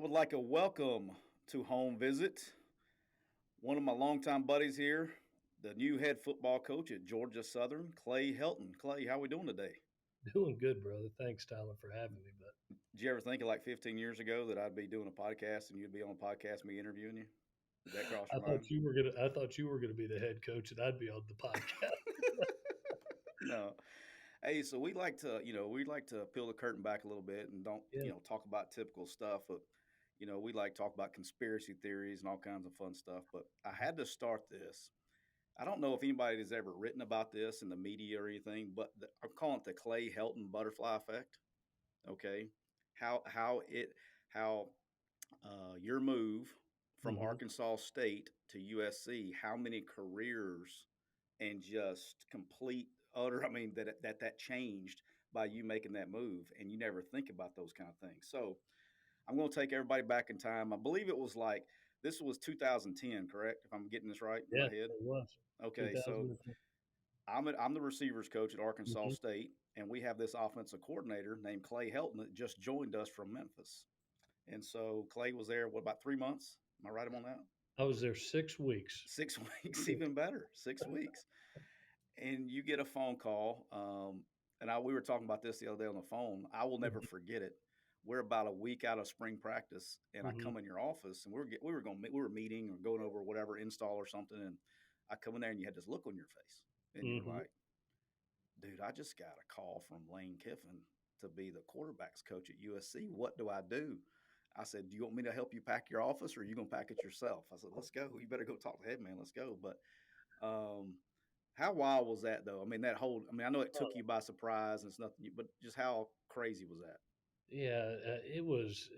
would like to welcome to Home Visit one of my longtime buddies here, the new head football coach at Georgia Southern, Clay Helton. Clay, how we doing today? Doing good, brother. Thanks, Tyler, for having me. But Did you ever think of like 15 years ago that I'd be doing a podcast and you'd be on a podcast me interviewing you? Did that cross your mind? I thought you were gonna be the head coach, and I'd be on the podcast. No. Hey, so we like to peel the curtain back a little bit and don't, Yeah, talk about typical stuff, but we like to talk about conspiracy theories and all kinds of fun stuff. But I had to start this. I don't know if anybody has ever written about this in the media or anything, but I'm calling it the Clay Helton butterfly effect. Okay, how it how your move from hmm Arkansas State to USC, how many careers and just complete utter. I mean that changed by you making that move, and you never think about those kind of things. So I'm going to take everybody back in time. I believe it was like this was 2010, correct? If I'm getting this right in yeah, my head. it was Okay, so 2010. I'm the receivers coach at Arkansas hmm State, and we have this offensive coordinator named Clay Helton that just joined us from Memphis. And so Clay was there, what, about 3 months? Am I right on that? I was there 6 weeks. 6 weeks, even better. 6 weeks. And you get a phone call. We were talking about this the other day on the phone. I will never hmm forget it. We're about a week out of spring practice, and I hmm come in your office, and we were meeting or going over whatever install or something, and I come in there, and you had this look on your face, and you were hmm like, dude, I just got a call from Lane Kiffin to be the quarterbacks coach at USC. What do I do? I said, do you want me to help you pack your office or are you going to pack it yourself? I said, let's go. You better go talk to the head man. Let's go. But um, how wild was that, though? I mean, I know it took you by surprise and it's nothing, but just how crazy was that? Yeah, it was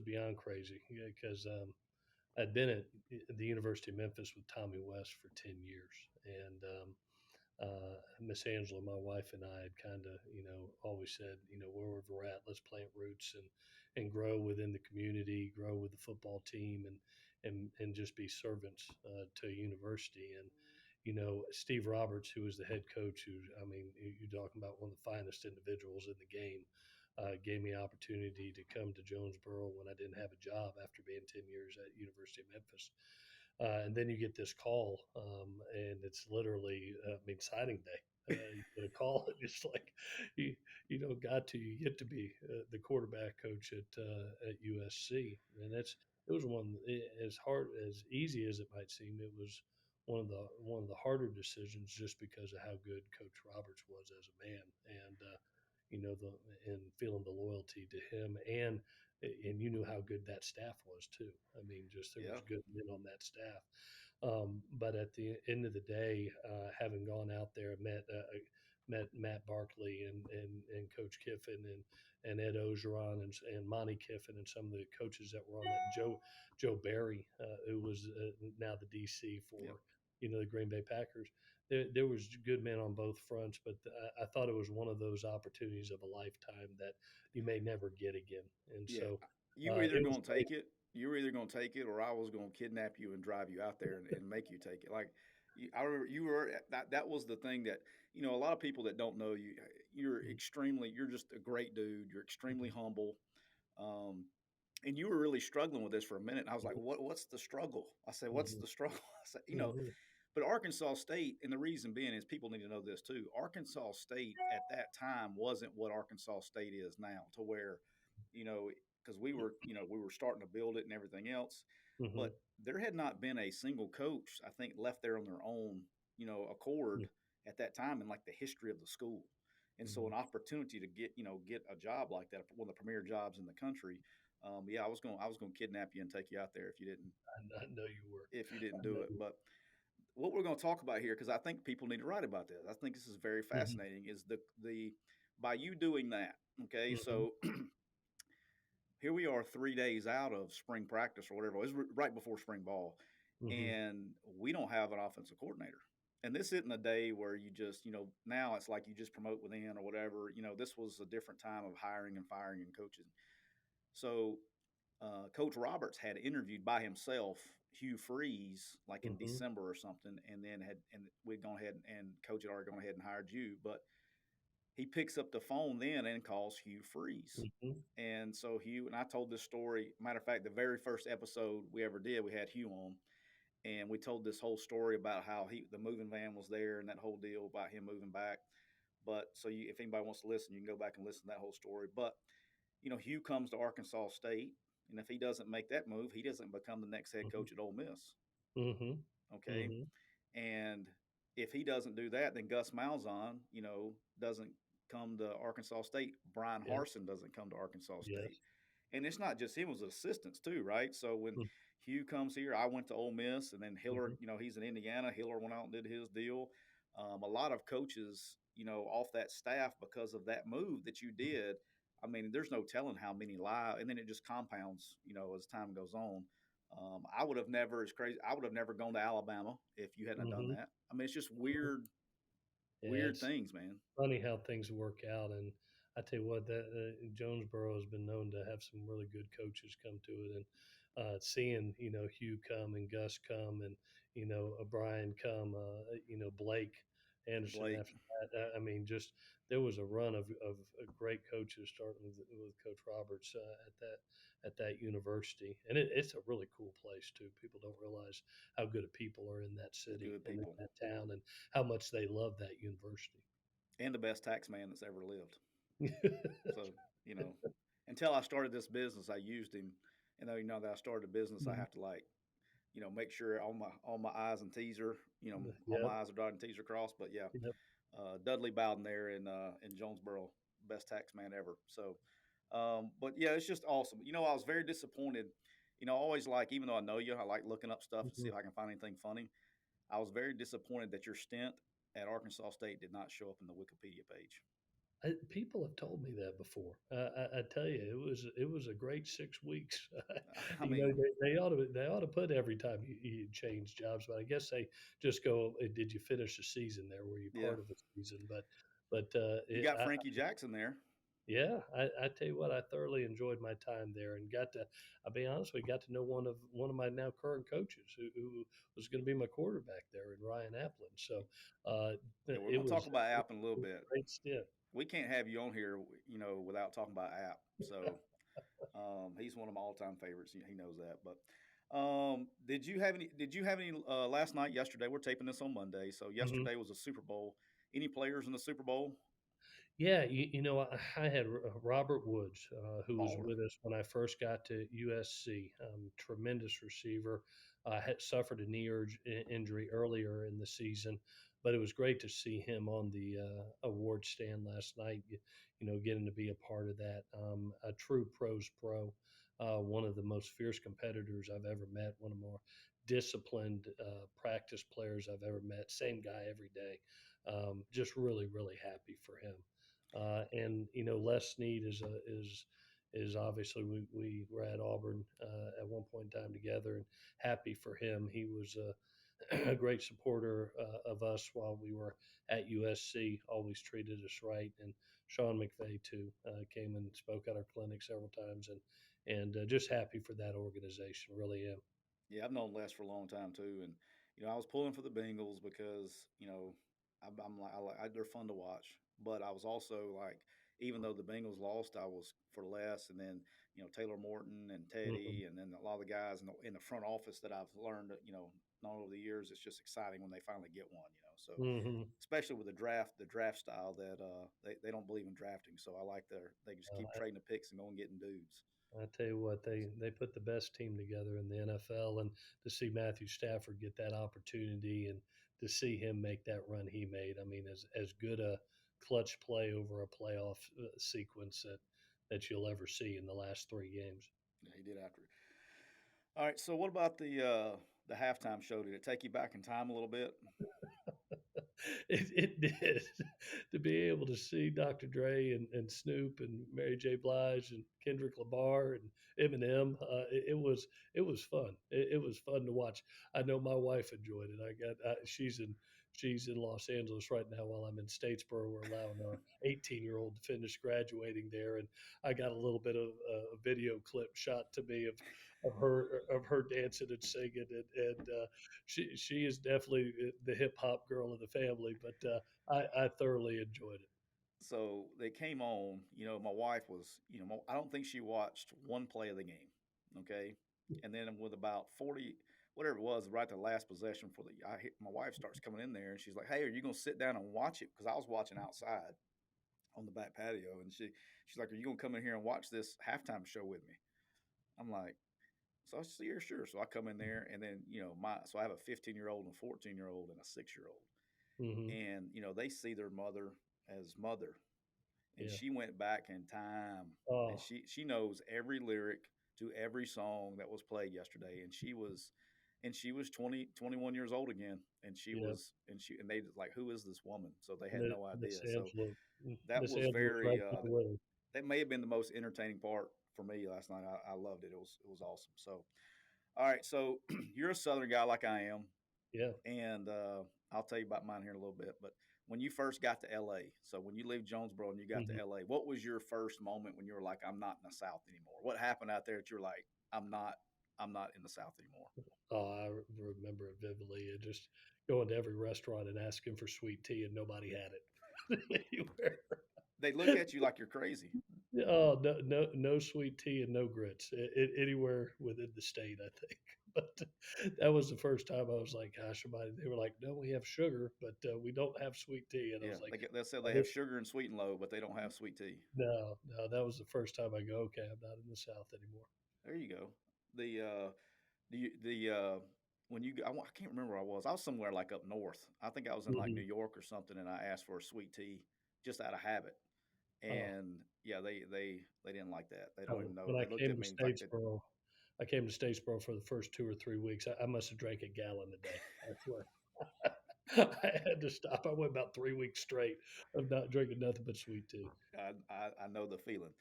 beyond crazy because I'd been at the University of Memphis with Tommy West for 10 years, and Miss Angela, my wife, and I had kind of, always said, where we're at, let's plant roots and grow within the community, grow with the football team, and just be servants to a university. And Steve Roberts, who was the head coach, who I mean, you're talking about one of the finest individuals in the game. Gave me opportunity to come to Jonesboro when I didn't have a job after being 10 years at University of Memphis. And then you get this call, and it's literally, signing day. You get a call, and it's like you get to be the quarterback coach at USC, and it was as hard as easy as it might seem. It was one of the harder decisions just because of how good Coach Roberts was as a man, and and feeling the loyalty to him, and you knew how good that staff was too. I mean, just there was Yeah. good men on that staff. But at the end of the day, having gone out there, met Matt Barkley and Coach Kiffin and Ed Ogeron and Monty Kiffin and some of the coaches that were on that, Joe Barry, who was now the DC Yep. for the Green Bay Packers. There was good men on both fronts, but I thought it was one of those opportunities of a lifetime that you may never get again. And Yeah. so You were either it was going to great. take it. You were either going to take it, or I was going to kidnap you and drive you out there and make you take it. Like I remember, you were that. That was the thing that a lot of people that don't know you. You're just a great dude. You're extremely Mhm, humble, um, and you were really struggling with this for a minute. And I was like, mhm, What's the struggle?" I said, "What's mhm, the struggle?" I said, mhm, But Arkansas State, and the reason being is people need to know this too. Arkansas State at that time wasn't what Arkansas State is now, to where, you know, because we were starting to build it and everything else, mhm, but there had not been a single coach, I think, left there on their own, accord at that time in like the history of the school. And so an mhm. opportunity to get a job like that, one of the premier jobs in the country. Yeah, I was going to kidnap you and take you out there I know you were. if you didn't I do know it. you But what we're going to talk about here, because I think people need to write about this. I think this is very were. Mhm, fascinating. Is the by you doing that? Okay, mhm, so here we are, 3 days out of spring practice or whatever. It was right before spring ball, mhm, and we don't have an offensive coordinator. And this isn't a day where you just, now it's like you just promote within or whatever. This was a different time of hiring and firing and coaches. So Coach Roberts had interviewed by himself Hugh Freeze like in mhm, December or something, and we'd gone ahead and Coach had already gone ahead and hired you. But he picks up the phone then and calls Hugh Freeze. Mhm. And so Hugh and I told this story. Matter of fact, the very first episode we ever did, we had Hugh on, and we told this whole story about how the moving van was there and that whole deal about him moving back. But so if anybody wants to listen, you can go back and listen to that whole story. But Hugh comes to Arkansas State, and if he doesn't make that move, he doesn't become the next head Mhm. coach at Ole Miss. Mhm. Okay, Mhm. and if he doesn't do that, then Gus Malzahn, doesn't come to Arkansas State. Brian Yep. Harsin doesn't come to Arkansas State. Yes. And it's not just him; it was assistants too, right? So when Mm. Hugh comes here, I went to Ole Miss, and then Hiller, Mhm. he's in Indiana. Hiller went out and did his deal. A lot of coaches, off that staff because of that move that you did. I mean, there's no telling how many lie, and then it just compounds, as time goes on. I would have never, as crazy, I would have never gone to Alabama if you hadn't done Mhm. that. I mean, it's just Mhm. weird, Yeah, weird it's things, man. funny how things work out. And I tell you what, that Jonesboro has been known to have some really good coaches come to it. And seeing Hugh come and Gus come and Brian come, Blake Anderson Blake, after that. I mean, just there was a run of great coaches starting with Coach Roberts at that university, and it's a really cool place too. People don't realize how good of people are in that city good and in people, that town, and how much they love that university. and the best tax man that's ever lived. So, you know, until I started this business, I used him. And though that I started a business, I Mhm. have to make sure all my I's and T's are, all my Yep, I's are dotted and T's are crossed. But yeah, yep. Dudley Bowden there in Jonesboro, best tax man ever. So, but yeah, it's just awesome. I was very disappointed. I always even though I know you, I like looking up stuff to see Mhm. if I can find anything funny. I was very disappointed that your stint at Arkansas State did not show up in the Wikipedia page. People have told me that before. I tell you, it was a great 6 weeks. I mean, They ought to put every time you change jobs, but I guess they just go. Did you finish the season there? Were you yeah, part of the season? you got Frankie Jackson there. Yeah, I tell you what, I thoroughly enjoyed my time there and got to. I'll be honest, we got to know one of my now current coaches who was going to be my quarterback there, in Ryan Applin. So uh, Yeah, we're it going to talk was about it App in a little was bit. a great stint. We can't have you on here, without talking about App. So he's one of my all-time favorites. He knows that. But Did you have any last night? Yesterday, we're taping this on Monday, so Mhm. yesterday was a Super Bowl. Any players in the Super Bowl? Yeah, I had Robert Woods, who was Baller. with us when I first got to USC. Tremendous receiver. Had suffered a injury earlier in the season, but it was great to see him on the award stand last night. Getting to be a part of that. A true pros pro. One of the most fierce competitors I've ever met. One of the more disciplined practice players I've ever met. Same guy every day. Just really, really happy for him. And Les Snead is obviously we were at Auburn at one point in time together, and happy for him. He was a great supporter of us while we were at USC. Always treated us right, and Sean McVay too came and spoke at our clinic several times, and just happy for that organization. Really am. Yeah, I've known Les for a long time too, and I was pulling for the Bengals because I'm they're fun to watch, but I was also like, even though the Bengals lost, I was for Les, and then Taylor Morton and Hmm. Teddy, and then a lot of the guys in the front office that I've learned, known over the years. It's just exciting when they finally get one, So Hmm. especially with the draft style that they don't believe in drafting, so I like they just keep trading the picks and going getting dudes. I tell you what, they put the best team together in the NFL, and to see Matthew Stafford get that opportunity and to see him make that run he made, I mean, as good a clutch play over a playoff sequence that you'll ever see in the last 3 games. Yeah, he did after. All right. So what about the halftime show? Did it take you back in time a little bit? It did. To be able to see Dr. Dre and Snoop and Mary J. Blige and Kendrick Lamar and Eminem, it was fun. It was fun to watch. I know my wife enjoyed it. She's in Los Angeles right now while I'm in Statesboro. We're allowing our 18-year-old to finish graduating there, and I got a little bit of a video clip shot to me of her dancing and singing, and she is definitely the hip hop girl of the family, but I thoroughly enjoyed it. So they came on. My wife was, I don't think she watched one play of the game. Okay, and then with about 40, whatever it was, right at the last possession for my wife starts coming in there and she's like, "Hey, are you gonna sit down and watch it?" Because I was watching outside on the back patio, and she's like, "Are you gonna come in here and watch this halftime show with me?" I'm like, "So I see her, sure." So I come in there, and then so I have a 15-year-old and a 14-year-old and a 6-year-old, Hmm. and they see their mother as mother, and Yeah. she went back in time, and Oh, she knows every lyric to every song that was played yesterday, and she was 20 21 years old again, and she yeah. was and they like, who is this woman? So they had no Miss idea. So Angela, that Miss was Angela's right very there with him. that may have been the most entertaining part for me last night. I loved it. It was awesome. So all right, so you're a Southern guy like I am, Yeah. and I'll tell you about mine here in a little bit. But when you first got to LA, so when you leave Jonesboro and you got to Mhm. LA, what was your first moment when you were like, "I'm not in the South anymore"? What happened out there that you're like, I'm not in the South anymore"? Oh, remember it vividly. And just going to every restaurant and asking for sweet tea, and nobody had it anywhere. They look at you like you're crazy. Oh, no, no, no sweet tea and no grits anywhere within the state, I think. But that was the first time I was like, "Gosh, somebody!" They were like, "No, we have sugar, but we don't have sweet tea." And I Yeah, was like, they'll say they "Oh, have this sugar and sweet and low, but they don't have sweet tea. no, no." That was the first time I go, "Okay, I'm not in the South anymore." There you go. The when I can't remember where I was. I was somewhere like up north. I think I was in like New Hmm. York or something, and I asked for a sweet tea just out of habit. Oh, And yeah, they didn't like that. They don't even oh, know. when I They looked came at to me like they. Statesboro, I came to Statesboro for the first 2 or 3 weeks. I must have drank a gallon a day. I swear. I had to stop. I went about 3 weeks straight of not drinking nothing but sweet tea. I know the feeling.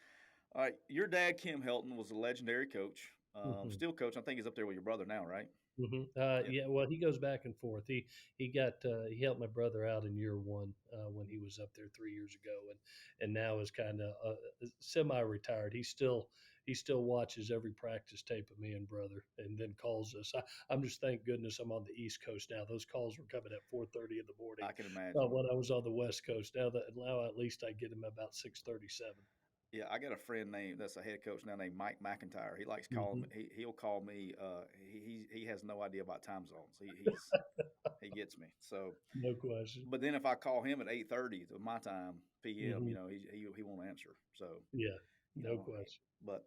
All right, your dad Kim Helton was a legendary coach, Hmm. still coach. I think he's up there with your brother now, right? Yeah, Yeah, well, he goes back and forth. He helped my brother out in year one when he was up there 3 years ago, and now is kind of semi-retired. He still watches every practice tape of me and brother, and then calls us. I'm just thank goodness I'm on the East Coast now. Those calls were coming at 4:30 in the morning I can imagine. when I was on the West Coast. Now at least I get them about 6:37. Yeah, I got a friend named that's a head coach now named Mike McIntyre. He likes calling me. Hmm. He'll call me. He has no idea about time zones. He gets me. So, No question. but then if I call him at 8:30 to my time p.m., Hmm. he won't answer. So, Yeah, you no know, question. but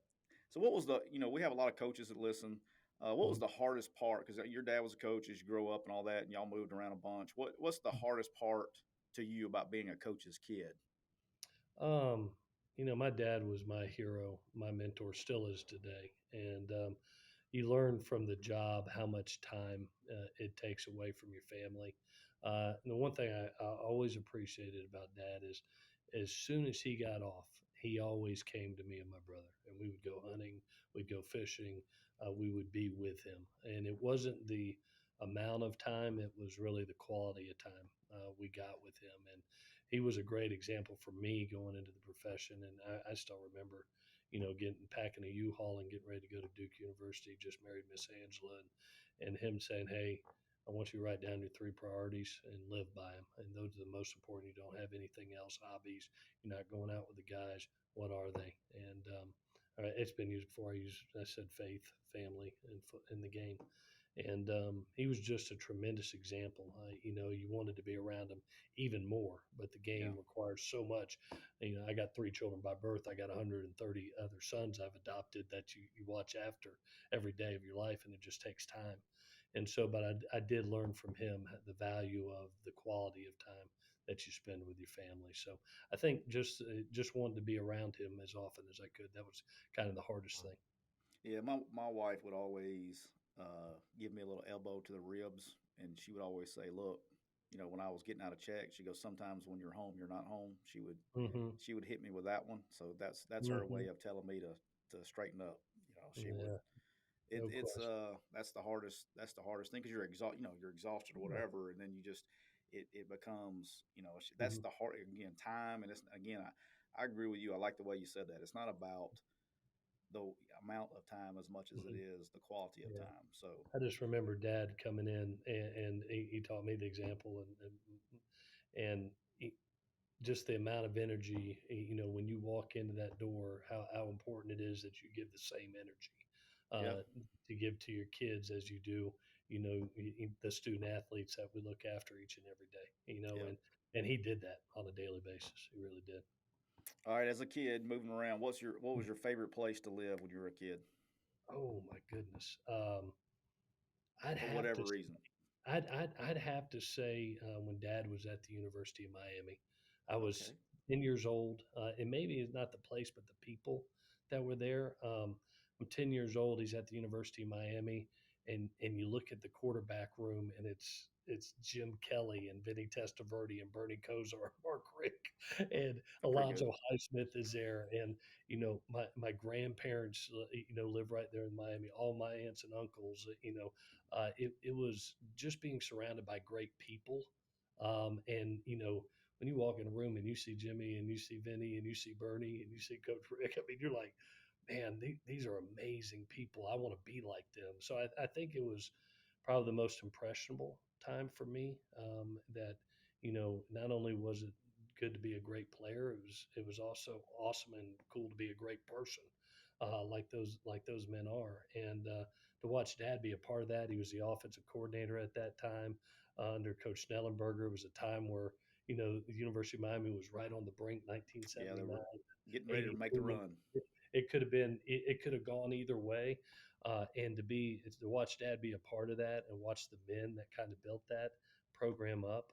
so what was the we have a lot of coaches that listen. What was Mhm. the hardest part? Because your dad was a coach as you grow up and all that, and y'all moved around a bunch. What's the hardest part to you about being a coach's kid? Um, my dad was my hero, my mentor, still is today, and you learn from the job how much time it takes away from your family. And the one thing I always appreciated about Dad is, as soon as he got off, he always came to me and my brother, and we would go hunting, we'd go fishing, we would be with him, and it wasn't the amount of time; it was really the quality of time we got with him, and he was a great example for me going into the profession. And I still remember, getting packing a U-Haul and getting ready to go to Duke University. Just married Miss Angela, and him saying, "Hey, I want you to write down your three priorities and live by them. And those are the most important. You don't have anything else, hobbies. You're not going out with the guys. What are they?" And it's been used before. I said faith, family, and in the game. And he was just a tremendous example. You wanted to be around him even more, but the Yeah, game requires so much. I got three children by birth. I got 130 other sons I've adopted that you watch after every day of your life, and it just takes time. And so, but I did learn from him the value of the quality of time that you spend with your family. So I think just wanting to be around him as often as I could. That was kind of the hardest thing. yeah. My wife would always give me a little elbow to the ribs, and she would always say, "Look, when I was getting out of check, she goes, sometimes when you're home, you're not home." Hmm. She would hit me with that one. So that's her Hmm. way of telling me to straighten up. She would. Yeah, no It's question. that's the hardest thing because you're exhausted or Yeah. whatever, and then it becomes that's Mhm. the hard again time, and it's again I agree with you. I like the way you said that. It's not about the amount of time as much as it Mhm. is the quality of Yeah. time. So I just remember Dad coming in, and he taught me the example, and just the amount of energy, when you walk into that door, how important it is that you give the same energy Yeah, to give to your kids as you do, the student athletes that we look after each and every day, yeah. and he did that on a daily basis. He really did. All right, as a kid moving around, what was your favorite place to live when you were a kid, Oh my goodness. I'd for have to whatever reason? I'd have to say when Dad was at the University of Miami, I was Okay, 10 years old, and maybe it's not the place, but the people that were there. I'm 10 years old. He's at the University of Miami, and you look at the quarterback room, and it's Jim Kelly and Vinny Testaverde and Bernie Kosar and Mark Rick and they're pretty good. Alonzo Highsmith is there, and my grandparents live right there in Miami. All my aunts and uncles, it was just being surrounded by great people. And, when you walk in a room and you see Jimmy and you see Vinny and you see Bernie and you see Coach Rick, I mean, you're like, man, these are amazing people. I want to be like them. So I think it was probably the most impressionable time for me. That not only was it good to be a great player, it was also awesome and cool to be a great person, like those men are. And to watch Dad be a part of that, he was the offensive coordinator at that time under Coach Snellenberger. It was a time where the University of Miami was right on the brink, Yeah, they 1979, were getting ready to make the 82, and run. it could have been it could have gone either way. And to watch Dad be a part of that and watch the men that kind of built that program up,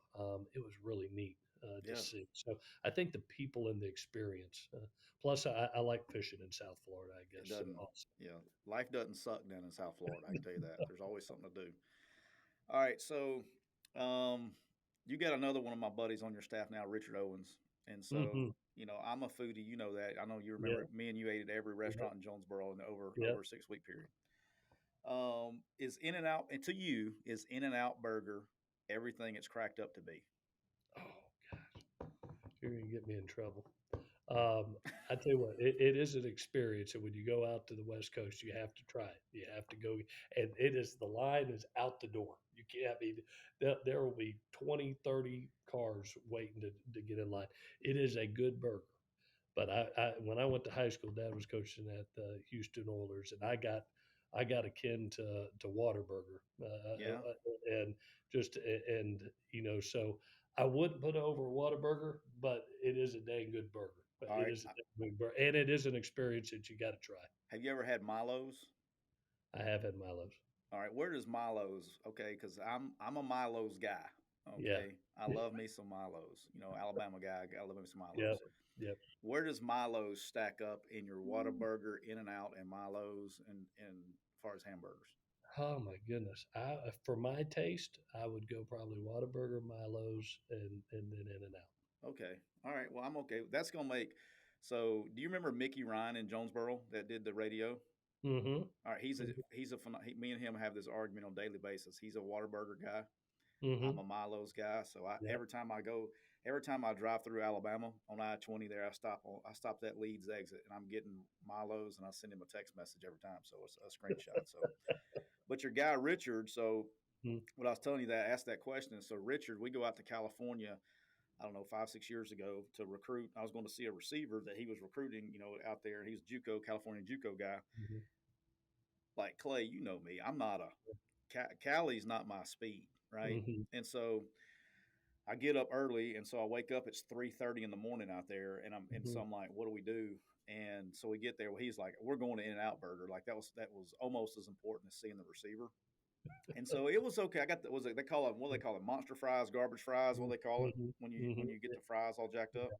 it was really neat to Yeah, see. So I think the people and the experience. Plus, I like fishing in South Florida. I it guess so. doesn't. Also. Yeah, life doesn't suck down in South Florida. I can tell you that. There's always something to do. All right, so um, you got another one of my buddies on your staff now, Richard Owens, and so Hmm. I'm a foodie. You know that. I know you Yeah. remember me and you ate at every Yeah. restaurant in Jonesboro in the Yeah. over a 6 week period. Is In and Out, and to you, is In and Out Burger everything it's cracked up to be? Oh, you're gonna get me in trouble. I tell you what, it is an experience, and when you go out to the West Coast, you have to try it. You have to go, and the line is out the door. You can't be there will be 20, 30 cars waiting to get in line. It is a good burger. But when I went to high school, Dad was coaching at the Houston Oilers, and I got akin to Whataburger, Yeah. and just and so I wouldn't put over Whataburger, but it is a dang good burger. But All it right. is a dang good burger, and it is an experience that you got to try. Have you ever had Milo's? I have had Milo's. All right. Where does Milo's? Okay, because I'm a Milo's guy. Yeah, Okay, I love me some Milo's. Alabama guy. I love me some yeah, Milo's. yep. Where does Milo's stack up in your Whataburger, In and Out, and Milo's, and as far as hamburgers? Oh my goodness! For my taste, I would go probably Whataburger, Milo's, and then In and Out. Okay. All right. Well, I'm okay. That's gonna make. So, do you remember Mickey Ryan in Jonesboro that did the radio? Mm-hmm. All right. Me and him have this argument on a daily basis. He's a Whataburger guy. Mm-hmm. I'm a Milo's guy. So Yep. every time I drive through Alabama on I-20 there, I stop at Leeds exit and I'm getting Milo's and I send him a text message every time. So it's a screenshot. So, but your guy Richard. So Mm-hmm. what I was telling you that I asked that question. So Richard, we go out to California. I don't know, 5, 6 years ago to recruit. I was going to see a receiver that he was recruiting, out there. He's JUCO, California JUCO guy. Mm-hmm. Like Clay, you know me. I'm not Cali's not my speed, right? Mm-hmm. And so I get up early, and so I wake up. It's 3:30 in the morning out there, and so Mm-hmm. I'm like, "What do we do?" And so we get there. Well, he's like, "We're going to In and Out Burger." Like that was almost as important as seeing the receiver. And so it was okay. I got the was it they call it what do they call it, monster fries, garbage fries, what do they call it Mm-hmm. when Mm-hmm. you get the fries all jacked up.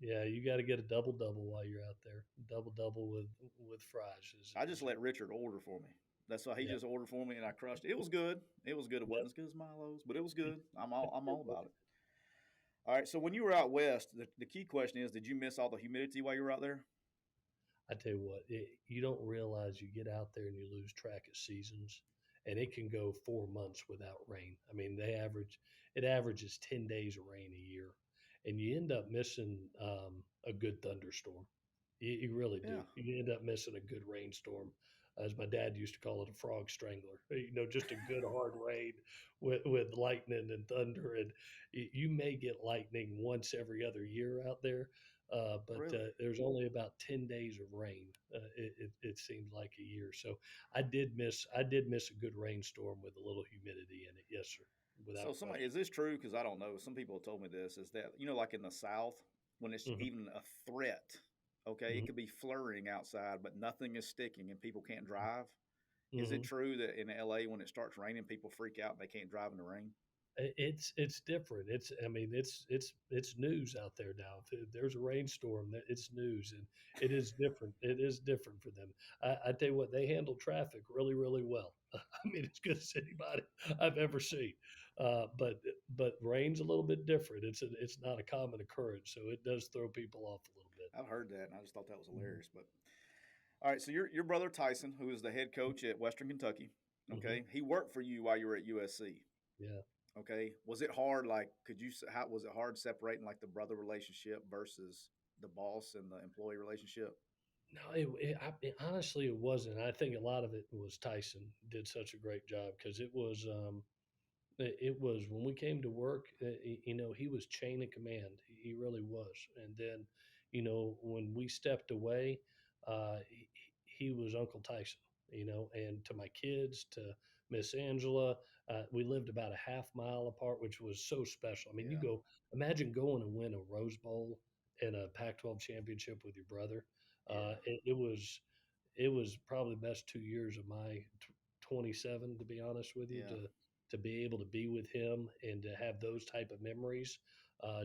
Yeah, you got to get a double double while you're out there. Double double with fries I just is let Richard order for me. That's why he yeah. just ordered for me, and I crushed it. It was good. It was good. It Yep. wasn't as good as Milo's, but it was good. I'm all about it. All right. So when you were out west, the key question is: did you miss all the humidity while you were out there? I tell you what, you don't realize you get out there and you lose track of seasons, and it can go 4 months without rain. I mean, it averages 10 days of rain a year, and you end up missing a good thunderstorm. You really do. Yeah. You end up missing a good rainstorm as my dad used to call it, a frog strangler. Just a good hard rain with lightning and thunder, and you may get lightning once every other year out there. But Really? there's only about 10 days of rain. It seemed like a year, so I did miss a good rainstorm with a little humidity in it. Yes, sir, So without somebody, question. is this true? Because I don't know. Some people have told me this. Is that like in the South, when it's Hmm. even a threat, okay, it Hmm. could be flurrying outside, but nothing is sticking and people can't drive. Is it Hmm. true that in LA when it starts raining, people freak out and they can't drive in the rain? It's different. It's news out there now. If there's a rainstorm, that it's news, and it is different. It is different for them. I tell you what, they handle traffic really, really well. I mean, as good as anybody I've ever seen. But rain's a little bit different. It's not a common occurrence, so it does throw people off a little bit. I've heard that and I just thought that was Mhm. hilarious. But all right, so your brother Tyson, who is the head coach at Western Kentucky, Mhm. okay, he worked for you while you were at USC. Yeah. Okay, was it hard? Like, how was it hard separating like the brother relationship versus the boss and the employee relationship? No, honestly, it wasn't. I think a lot of it was Tyson did such a great job because it was when we came to work, he was chain of command. He really was. And then, when we stepped away, he was Uncle Tyson, and to my kids, to Miss Angela, we lived about a half mile apart, which was so special. I mean, Yeah, imagine going and win a Rose Bowl and a Pac-12 championship with your brother. yeah, It was probably the best 2 years of my 27, to be honest with you, yeah, to be able to be with him and to have those type of memories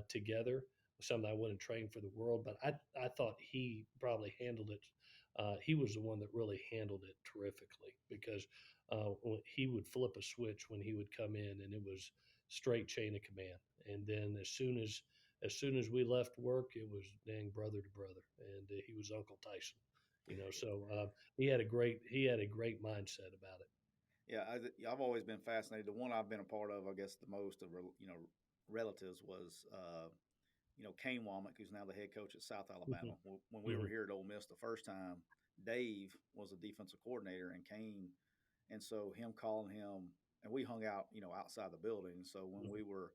together. Something I wouldn't train for the world, but I thought he probably handled it. He was the one that really handled it terrifically because he would flip a switch when he would come in, and it was straight chain of command. And then as soon as we left work, it was dang brother to brother, and he was Uncle Tyson. So he had a great mindset about it. yeah. I've always been fascinated. The one I've been a part of, I guess, the most of relatives was Kane Womack, who's now the head coach at South Mhm. Alabama. When we were Mhm. here at Ole Miss the first time, Dave was a defensive coordinator, and Kane, and so him calling him, and we hung out, outside the building. So when Mhm. we were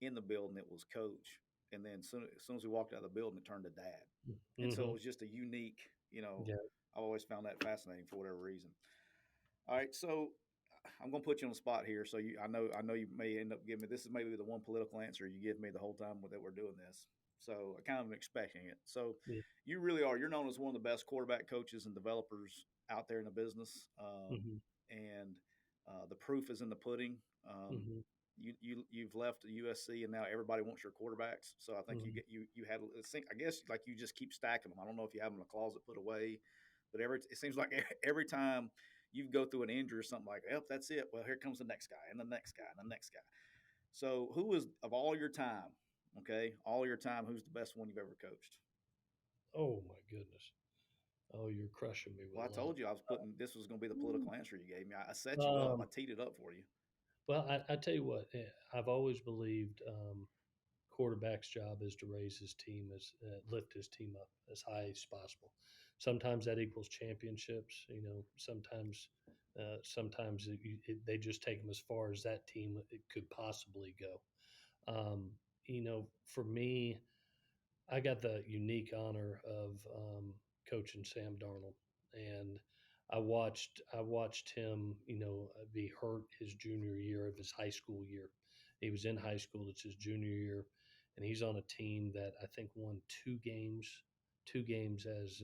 in the building, it was coach, and then as soon as we walked out of the building, it turned to dad, and so it Mhm. was just a unique, Yeah. I've always found that fascinating for whatever reason. All right, so I'm going to put you on the spot here. So I know you may end up giving me, this is maybe the one political answer you give me the whole time that we're doing this. So I kind of am expecting it. So Yeah. you really are. You're known as one of the best quarterback coaches and developers out there in the business, Mhm. and the proof is in the pudding. Mhm. You've left USC and now everybody wants your quarterbacks. So I think you Mhm. get you had I guess like you just keep stacking them. I don't know if you have them in a closet put away, but it seems like every time you go through an injury or something like, "Yep, that's it. Well, here comes the next guy and the next guy and the next guy." So, who is of all your time, okay, all your time, who's the best one you've ever coached? Oh my goodness. Oh, you're crushing me Well, with I told love. you I was putting this was going to be the political answer you gave me. I set you up. I Um, teed it up for you. well, I tell you what, I've always believed quarterback's job is to raise his team lift his team up as high as possible. Sometimes that equals championships. Sometimes they just take them as far as that team it could possibly go. For me, I got the unique honor of coaching Sam Darnold, and I watched him, be hurt his junior year of his high school year. He was in high school; it's his junior year, and he's on a team that I think won two games as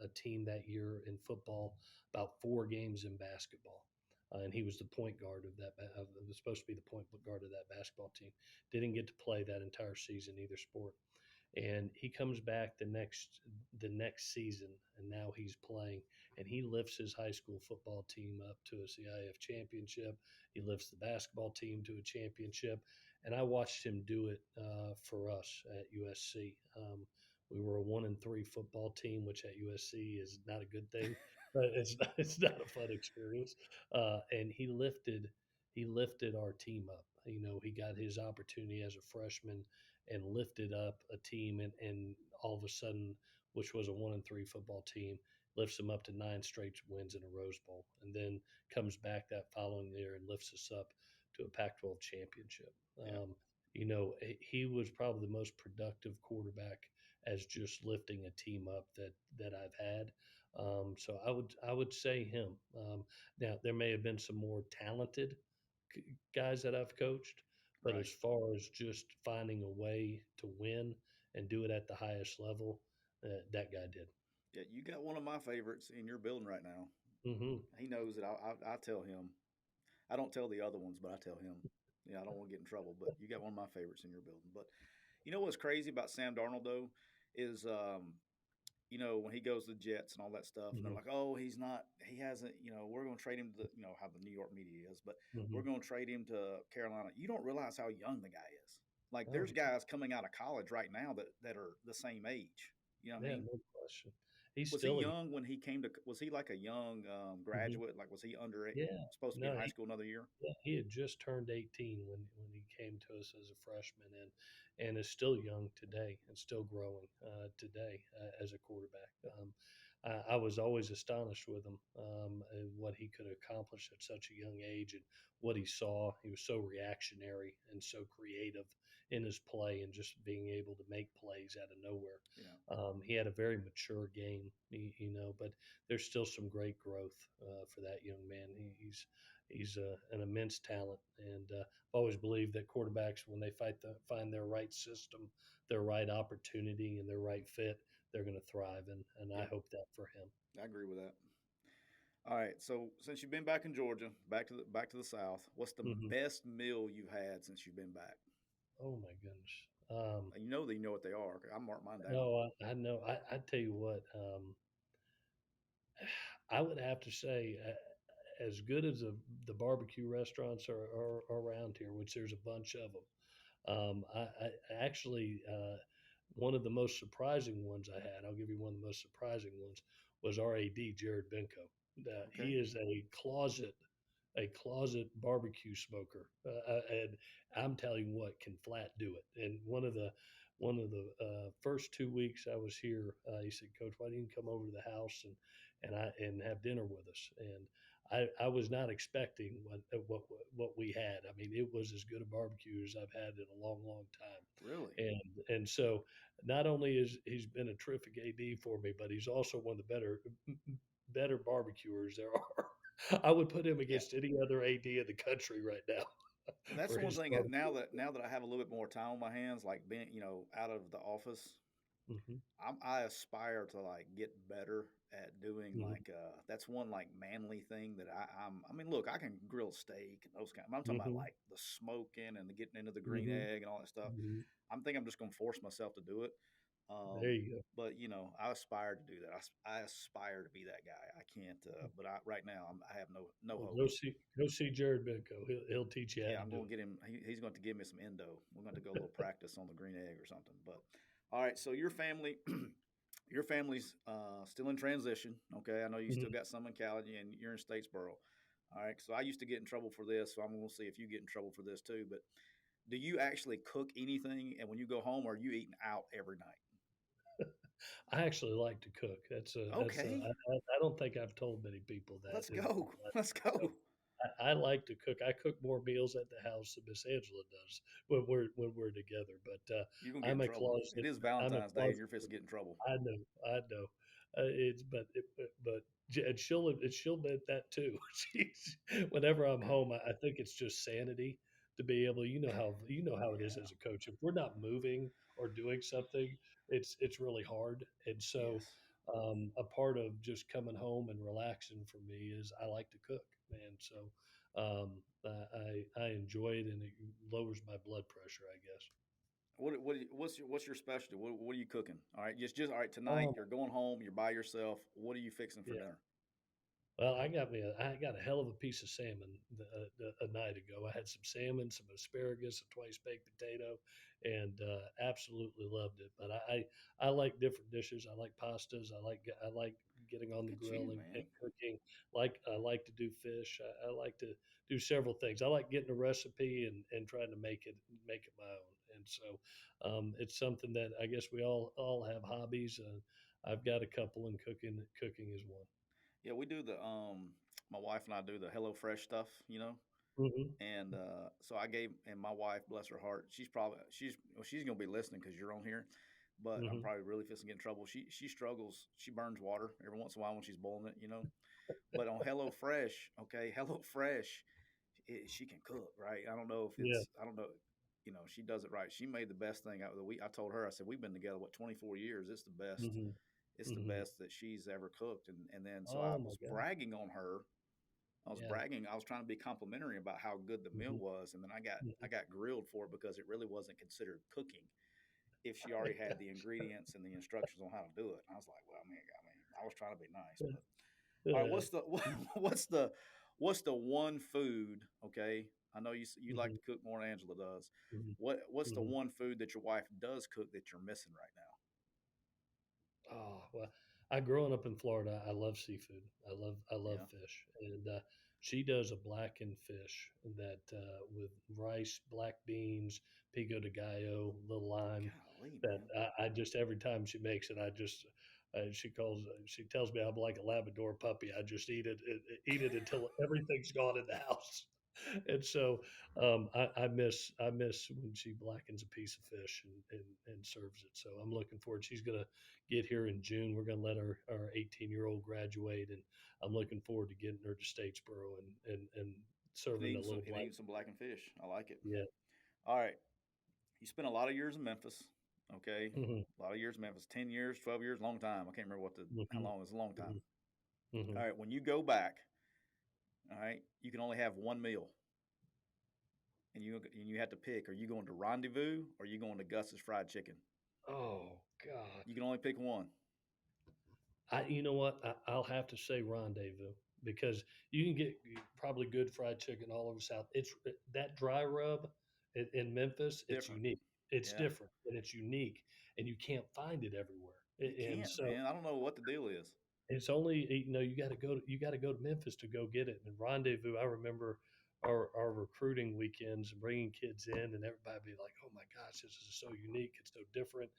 a team that year in football, about four games in basketball. And he was the point guard of that. Was supposed to be the point guard of that basketball team. Didn't get to play that entire season either sport, and he comes back the next season, and now he's playing, and he lifts his high school football team up to a CIF championship. He lifts the basketball team to a championship, and I watched him do it for us at USC. We were a 1-3 football team, which at USC is not a good thing, but it's not a fun experience. And he lifted our team up. He got his opportunity as a freshman and lifted up a team, and all of a sudden, which was a 1-3 football team, lifts them up to 9 straight wins in a Rose Bowl, and then comes back that following year and lifts us up to a Pac-12 championship. Yeah. He was probably the most productive quarterback as just lifting a team up that I've had. So I would say him. Now there may have been some more talented guys that I've coached, but Right. as far as just finding a way to win and do it at the highest level, that guy did. Yeah, you got one of my favorites in your building right now. Hmm. He knows it. I tell him. I don't tell the other ones, but I tell him. Yeah, I don't want to get in trouble, but you got one of my favorites in your building. But you know what's crazy about Sam Darnold though is when he goes to the Jets and all that stuff, and they're Hmm. like, oh, he's not, he hasn't, we're going to trade him to, how the New York media is, but Hmm. we're going to trade him to Carolina. You don't realize how young the guy is. Like, Oh there's guys coming out of college right now that are the same age. You know what I yeah, mean? no question. He's Was he still a young when he came to? Was he like a young Mhm. graduate? Like, was he Yeah. supposed to be in No, high school another year? yeah, he had just turned 18 when he came to us as a freshman, and is still young today and still growing today as a quarterback. I was always astonished with him and what he could accomplish at such a young age and what he saw. He was so reactionary and so creative in his play and just being able to make plays out of nowhere. Yeah, He had a very mature game, but there's still some great growth for that young man. He's an immense talent, and I've always believed that quarterbacks, when they find their right system, their right opportunity, and their right fit, they're going to thrive, and I yeah, hope that for him. I agree with that. All right, so since you've been back in Georgia, back to the South, what's the Hmm. best meal you've had since you've been back? Oh my goodness. Um, You know that you know what they are. I mark mine down. no, I know. I tell you what. I would have to say, as good as the barbecue restaurants are around here, which there's a bunch of them. I actually, one of the most surprising ones I had, I'll give you one of the most surprising ones, was our AD, Jared Benko. Okay. He is a closet barbecue smoker, and I'm telling you what, can flat do it. And one of the first 2 weeks I was here, he said, "Coach, why didn't you come over to the house and have dinner with us?" And I was not expecting what we had. I mean, it was as good a barbecue as I've had in a long, long time. Really? And so not only is he's been a terrific AD for me, but he's also one of the better barbecuers there are. I would put him Yeah. against any other AD in the country right now Well, that's for the one his thing barbecue. now that I have a little bit more time on my hands, like being out of the office, Hmm. I aspire to like get better at doing Hmm. like that's one like manly thing that I mean, look, I can grill steak and those kind. I'm talking about Hmm. like the smoking and the getting into the green Hmm. egg and all that stuff. Hmm. I'm just gonna force myself to do it. There you go. But I aspire to do that. I aspire to be that guy. I can't. But right now, I have no Well, hope. go see Jared Benko. He'll teach you how Yeah, to I'm do going to it. get him. He's going to give me some endo. We're going to go a little practice on the green egg or something. But all right, so your family, your family's still in transition. Okay, I know you still Mhm. got some in Cali and you're in Statesboro. All right, so I used to get in trouble for this, so I'm going to see if you get in trouble for this too. But do you actually cook anything? And when you go home, are you eating out every night? I actually like to cook. Okay, I don't think I've told many people that. let's go. Let's go. I like to cook. I cook more meals at the house than Miss Angela does when we're together. But You're going to get in I'm a trouble. It closet. is I'm a Valentine's Day, and closet. you're fixing to get in trouble. I know. I know. It's but and she'll admit that too. She's whenever I'm Okay. home, I think it's just sanity to be able. You know how it is Yeah. as a coach. If we're not moving or doing something, it's really hard. And so, Yes. a part of just coming home and relaxing for me is I like to cook, and so I enjoy it, and it lowers my blood pressure, I guess. What's your specialty? What are you cooking? All right, just all right. Tonight Um, you're going home. You're by yourself. What are you fixing for yeah. dinner? Well, I got a hell of a piece of salmon a night ago. I had some salmon, some asparagus, a twice baked potato, and absolutely loved it. But I like different dishes. I like pastas. I like getting on Look the at grill you, and man. cooking. I like to do fish. I like to do several things. I like getting a recipe and trying to make it my own. And so it's something that I guess we all have hobbies. I've got a couple, and cooking is one. Yeah, we do the my wife and I do the Hello Fresh stuff, you know. Hmm. And so I gave, and my wife, bless her heart, she's gonna be listening because you're on here, but I'm Hmm. probably really fixing to get in trouble. She struggles. She burns water every once in a while when she's boiling it, you know. But on Hello Fresh, okay, Hello Fresh, she can cook, right? I don't know if Yeah. it's, I don't know, you know, she does it right. She made the best thing out of the week. I told her, I said, we've been together what 24 years. It's the best. Hmm. It's the Hmm. best that she's ever cooked. And then so I Oh my was God. bragging on her. I was Yeah. bragging. I was trying to be complimentary about how good the meal Hmm. was, and then I Hmm. got grilled for it because it really wasn't considered cooking if she already had the ingredients and the instructions on how to do it. And I was like, well, I was trying to be nice, but all right. Uh, What's the what's the one food? Okay, I know you like mhm, to cook more than Angela does. mhm, What's the mhm. one food that your wife does cook that you're missing right now? Oh, well, I growing up in Florida, I love seafood. I love Yeah, fish, and she does a blackened fish that with rice, black beans, pico de gallo, little lime. golly, That man. I just every time she makes it, I just she tells me I'm like a Labrador puppy. I just eat it until everything's gone in the house. And so I miss when she blackens a piece of fish and serves it. So I'm looking forward. She's gonna get here in June. We're going to let our 18-year-old graduate, and I'm looking forward to getting her to Statesboro and serving a little And black. eating some blackened fish. I like it. Yeah. All right, you spent a lot of years in Memphis. Okay, Hmm. a lot of years in Memphis. 10 years, 12 years, long time. I can't remember how Hmm. long. It's a long time. Hmm. Hmm. All right, when you go back, all right, you can only have one meal, and you have to pick. Are you going to Rendezvous or are you going to Gus's Fried Chicken? Oh God. You can only pick one. You know what? I'll have to say Rendezvous because you can get probably good fried chicken all over the South. It's that dry rub in Memphis. It's Different. unique. It's Yeah. different and it's unique, and you can't find it everywhere. You And can't, so man. I don't know what the deal is. it's only you got to go to Memphis to go get it. And Rendezvous, I remember our recruiting weekends and bringing kids in, and everybody be like, "Oh my gosh, this is so unique! It's so different,"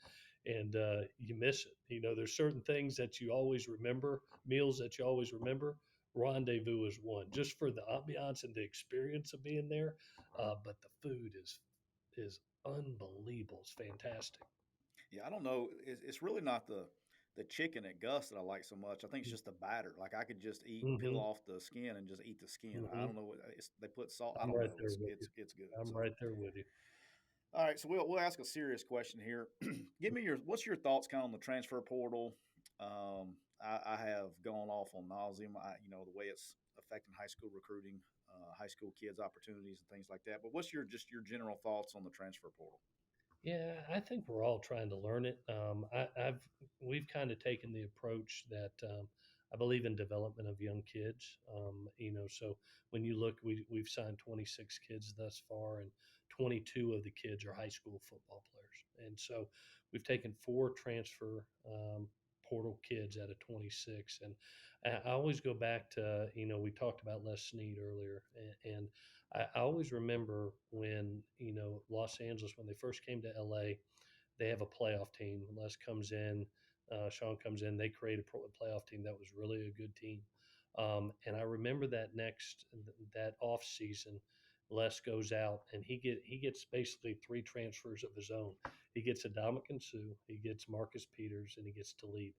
and you miss it. There's certain things that you always remember, meals that you always remember. Rendezvous is one, just for the ambiance and the experience of being there. But the food is unbelievable. It's fantastic. Yeah, I don't know. It's really not the chicken at Gus that I like so much. I think it's just the batter. Like I could just peel Mm-hmm. off the skin and just eat the skin. I Mm-hmm. don't know what they put salt. I I'm don't right know. there with you. It's good. I'm So right there with you. all right, so we'll ask a serious question here. Give me what's your thoughts kind of on the transfer portal? I have gone off on nauseum. The way it's affecting high school recruiting, high school kids' opportunities and things like that. But what's your general thoughts on the transfer portal? Yeah, I think we're all trying to learn it. We've kind of taken the approach that I believe in development of young kids. So when you look, we've signed 26 kids thus far, and 22 of the kids are high school football players. And so we've taken four transfer portal kids out of 26, and I always go back to we talked about Les Snead earlier, and I always remember when Los Angeles when they first came to LA, they have a playoff team. Les comes in, Sean comes in. They create a playoff team that was really a good team. And I remember that off season, Les goes out and he gets basically three transfers of his own. He gets Adamakin Sue, he gets Marcus Peters, and he gets Talib.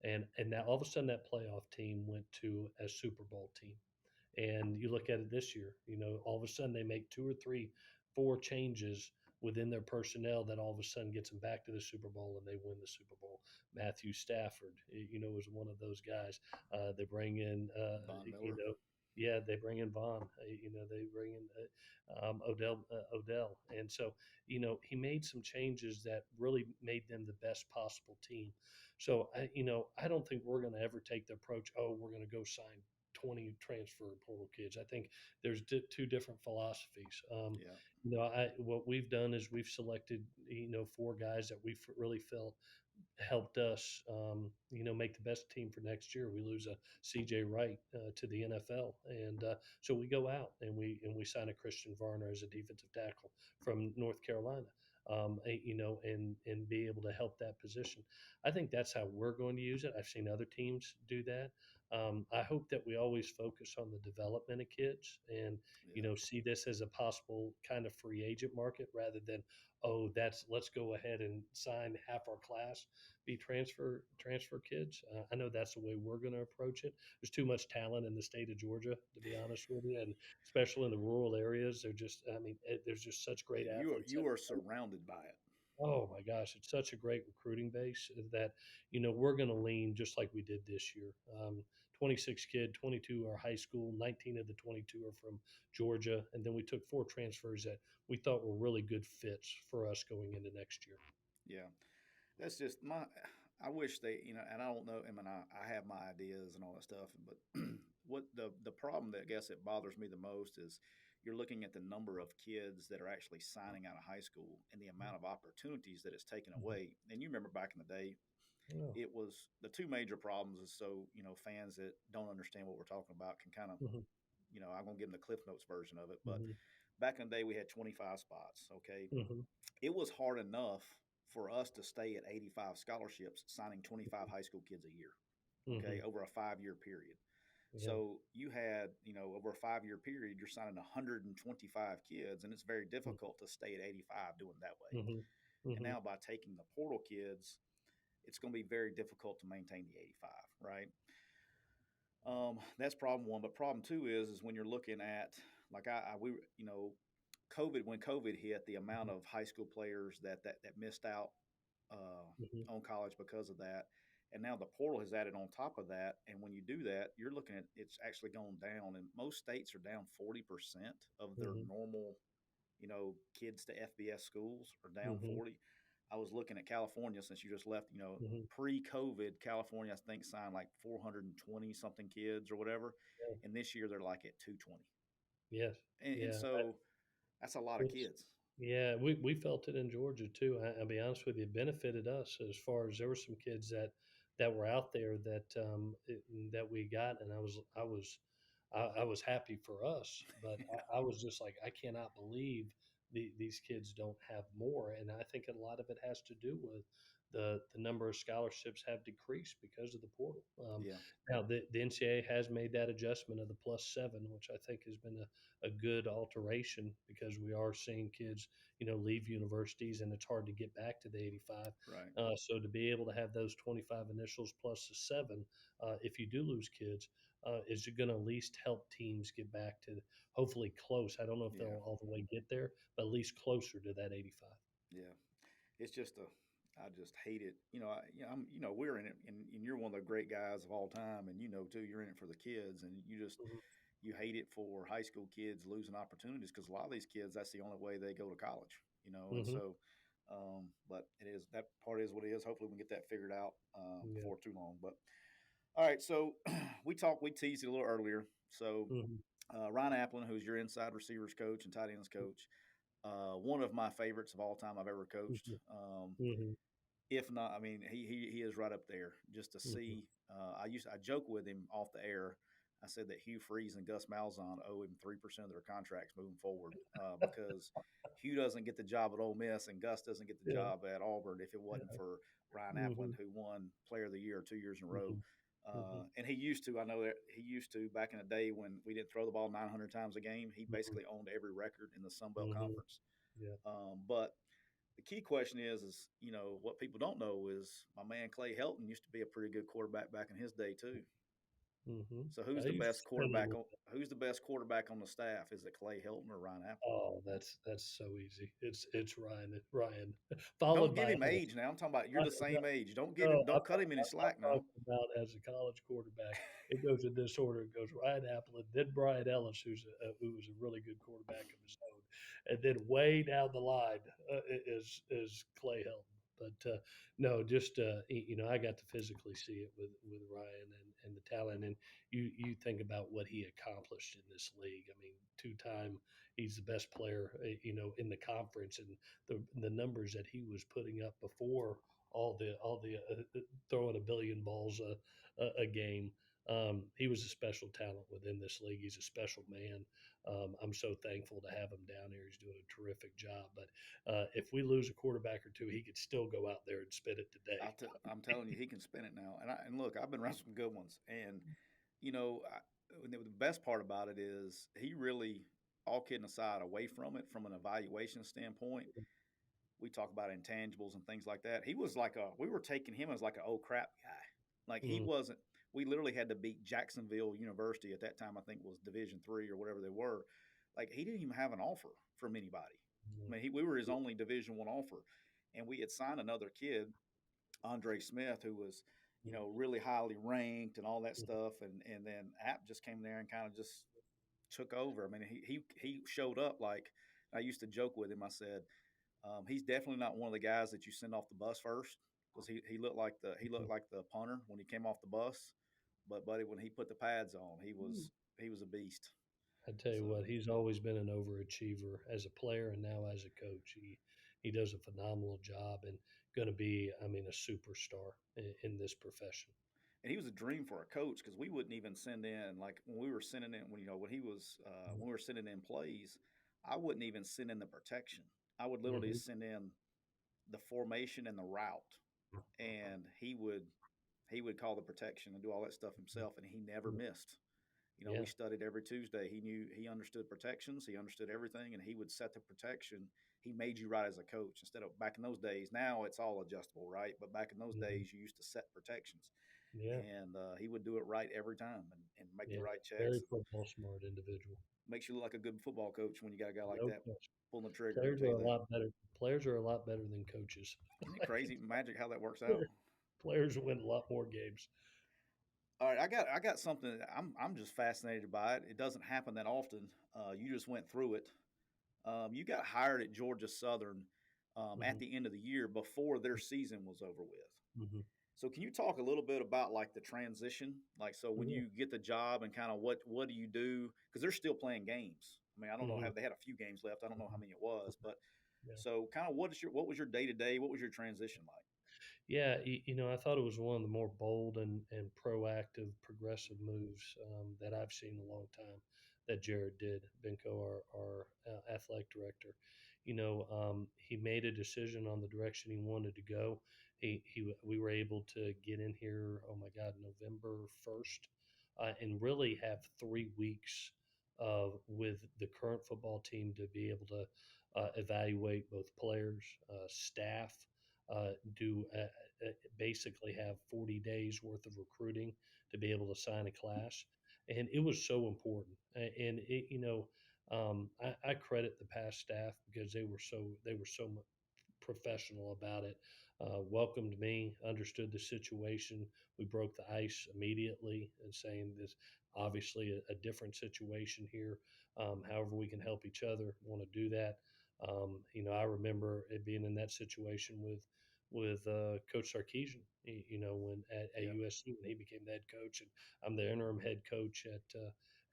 And now all of a sudden that playoff team went to a Super Bowl team. And you look at it this year, all of a sudden they make two or three, four changes within their personnel that all of a sudden gets them back to the Super Bowl and they win the Super Bowl. Matthew Stafford, is one of those guys. They bring in, Von you Miller. know, yeah, they bring in Vaughn. They bring in Odell, and so he made some changes that really made them the best possible team. So I don't think we're going to ever take the approach. Oh, we're going to go sign 20 transfer portal kids. I think there's two different philosophies. Yeah. What we've done is we've selected four guys that we really felt helped us make the best team for next year. We lose a CJ Wright to the NFL, and so we go out and we sign a Christian Varner as a defensive tackle from North Carolina. and be able to help that position. I think that's how we're going to use it. I've seen other teams do that. I hope that we always focus on the development of kids and Yeah. see this as a possible kind of free agent market rather than, oh, that's let's go ahead and sign half our class be transfer kids. I know that's the way we're going to approach it. There's too much talent in the state of Georgia, to be honest with you, and especially in the rural areas. They're just, I mean, there's just such Yeah, great athletes. you are surrounded by it. Oh my gosh, it's such a great recruiting base that we're going to lean just like we did this year. 26 kid, 22 are high school, 19 of the 22 are from Georgia, and then we took 4 transfers that we thought were really good fits for us going into next year. Yeah. That's just my. I wish they, and I don't know. I mean, I have my ideas and all that stuff, but what the problem that I guess it bothers me the most is you're looking at the number of kids that are actually signing out of high school and the amount of opportunities that it's taken Mhm. away. And you remember back in the day, Yeah. it was the two major problems is so fans that don't understand what we're talking about can kind of Mhm. I'm gonna give them the Cliff Notes version of it, but Mhm. back in the day we had 25 spots. Okay, Mhm. it was hard enough for us to stay at 85 scholarships, signing 25 high school kids a year, okay, Mhm. over a 5 year period. Yeah. So you had, over a 5 year period, you're signing 125 kids, and it's very Mhm. difficult to stay at 85 doing it that way. Mhm. And Mhm. now by taking the portal kids, it's going to be very difficult to maintain the 85, right? That's problem one. But problem two is when you're looking at, like we, COVID, when COVID hit, the amount Mhm. of high school players that missed out Mhm. on college because of that. And now the portal has added on top of that. And when you do that, you're looking at it's actually gone down. And most states are down 40% of their Mhm. normal, kids to FBS schools are down Mhm. 40. I was looking at California since you just left, Mhm. pre-COVID, California, I think, signed like 420 something kids or whatever. Yeah. And this year they're like at 220. Yes. And Yeah. so that's a lot of It's kids. Yeah, we felt it in Georgia too. I'll be honest with you, it benefited us as far as there were some kids that were out there that we got, and I was happy for us, but I was just like, I cannot believe these kids don't have more, and I think a lot of it has to do with the number of scholarships have decreased because of the portal. Yeah, Now the NCAA has made that adjustment of the +7, which I think has been a good alteration because we are seeing kids, leave universities and it's hard to get back to the 85. right. So to be able to have those 25 initials plus the 7, if you do lose kids, is going to at least help teams get back to hopefully close. I don't know if Yeah, they'll all the way get there, but at least closer to that 85. yeah. It's just I just hate it. We're in it, and you're one of the great guys of all time, and too, you're in it for the kids, and Mhm. you hate it for high school kids losing opportunities because a lot of these kids, that's the only way they go to college, and Mhm. so, but it is that part is what it is. Hopefully, we can get that figured out Yeah. before too long. But all right, so we teased it a little earlier. So Mhm. Ryan Applin, who's your inside receivers coach and tight ends coach, one of my favorites of all time I've ever coached. Mhm. Mhm. If not, I mean, he is right up there. Just to Mhm. see, I joke with him off the air. I said that Hugh Freeze and Gus Malzahn owe him 3% of their contracts moving forward because Hugh doesn't get the job at Ole Miss and Gus doesn't get the Yeah. job at Auburn if it wasn't Yeah. for Ryan Applin, Mhm. who won Player of the Year 2 years in a row. Mhm. Mhm. And he used to. I know that he used to back in the day when we didn't throw the ball 900 times a game. He Mhm. basically owned every record in the Sun Belt Mhm. Conference. Yeah. But the key question is what people don't know is my man Clay Helton used to be a pretty good quarterback back in his day too. Mhm. So I used to spend a who's the best quarterback on the staff? Is it Clay Helton or Ryan Applin? Oh, that's so easy. It's Ryan, Don't followed give by him Ellis. age now. I'm talking about you're I the no, same age. Don't give him. no, Don't cut him any slack I'm now. talking about as a college quarterback. It goes in this order. It goes Ryan Applin, then Brian Ellis, who was a really good quarterback of his own, and then way down the line is Clay Helton. But no, just I got to physically see it with Ryan and the talent, and you think about what he accomplished in this league. I mean, 2 time he's the best player, in the conference, and the numbers that he was putting up before all the throwing a billion balls a game. He was a special talent within this league. He's a special man. I'm so thankful to have him down here. He's doing a terrific job. But if we lose a quarterback or two, he could still go out there and spit it today. I'm telling you, he can spin it now. And look, I've been around some good ones. And the best part about it is he really, all kidding aside, away from it, from an evaluation standpoint, we talk about intangibles and things like that. He was like we were taking him as like a oh crap guy. Like he Mm, wasn't. We literally had to beat Jacksonville University at that time. I think was Division III or whatever they were. Like he didn't even have an offer from anybody. I mm, mean, we were his only Division I offer, and we had signed another kid, Andre Smith, who was mm, really highly ranked and all that mm, stuff, and then App just came there and kind of just took over. I mean, he showed up like I used to joke with him. I said, he's definitely not one of the guys that you send off the bus first because he looked like the punter when he came off the bus. But buddy, when he put the pads on, mm. he was a beast. I tell you So what, he's always been an overachiever as a player and now as a coach. He does a phenomenal job and going to be, I mean, a superstar in this profession. and he was a dream for a coach because we wouldn't even send in like when we were sending in when he was when we were sending in plays, I wouldn't even send in the protection. I would literally Mm-hmm. send in the formation and the route, and he would call the protection and do all that stuff himself, and he never missed. We Yeah, studied every Tuesday. He understood protections, he understood everything, and he would set the protection. He made you right as a coach instead of back in those days. Now it's all adjustable, right? But back in those hmm, days, you used to set protections, yeah, and he would do it right every time and make the yeah. right checks. Very And football smart individual. makes you look like a good football coach when you got a guy like No that question. pulling the trigger. I'll Players tell are you a that. lot better. Players are a lot better than coaches. Isn't it crazy magic how that works out? Players win a lot more games. All right, I got something. I'm just fascinated by it. It doesn't happen that often. You just went through it. You got hired at Georgia Southern at Hmm. the end of the year before their season was over with. Hmm. So can you talk a little bit about like the transition? Like so when Yeah. you get the job and kind of what do you do? Because they're still playing games. I mean, I don't know Hmm. have they had a few games left. I don't know how many it was, but Yeah. so kind of what was your day to day? What was your transition like? Yeah, I thought it was one of the more bold and proactive, progressive moves that I've seen in a long time that Jared did, Benko, our athletic director. He made a decision on the direction he wanted to go. We were able to get in here, oh my God, November 1st, and really have 3 weeks with the current football team to be able to evaluate both players, staff, do basically have 40 days worth of recruiting to be able to sign a class. And it was so important. And I credit the past staff because they were so professional about it. Welcomed me, understood the situation. We broke the ice immediately and saying this obviously a different situation here. However, we can help each other. Want to do that. I remember it being in that situation with Coach Sarkeesian. When at Yeah. USC when he became the head coach, and I'm the interim head coach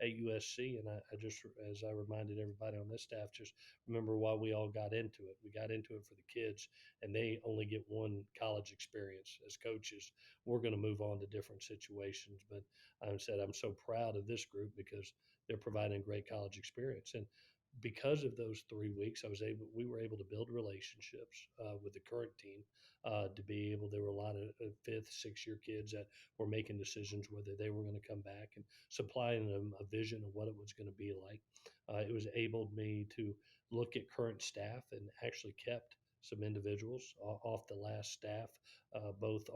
at USC. And I just, as I reminded everybody on this staff, just remember why we all got into it. We got into it for the kids, and they only get one college experience as coaches. We're going to move on to different situations, but I said I'm so proud of this group because they're providing great college experience. And because of those 3 weeks, we were able to build relationships with the current team to be able. There were a lot of fifth, 6 year kids that were making decisions whether they were going to come back and supplying them a vision of what it was going to be like. It was able me to look at current staff and actually kept some individuals off the last staff, both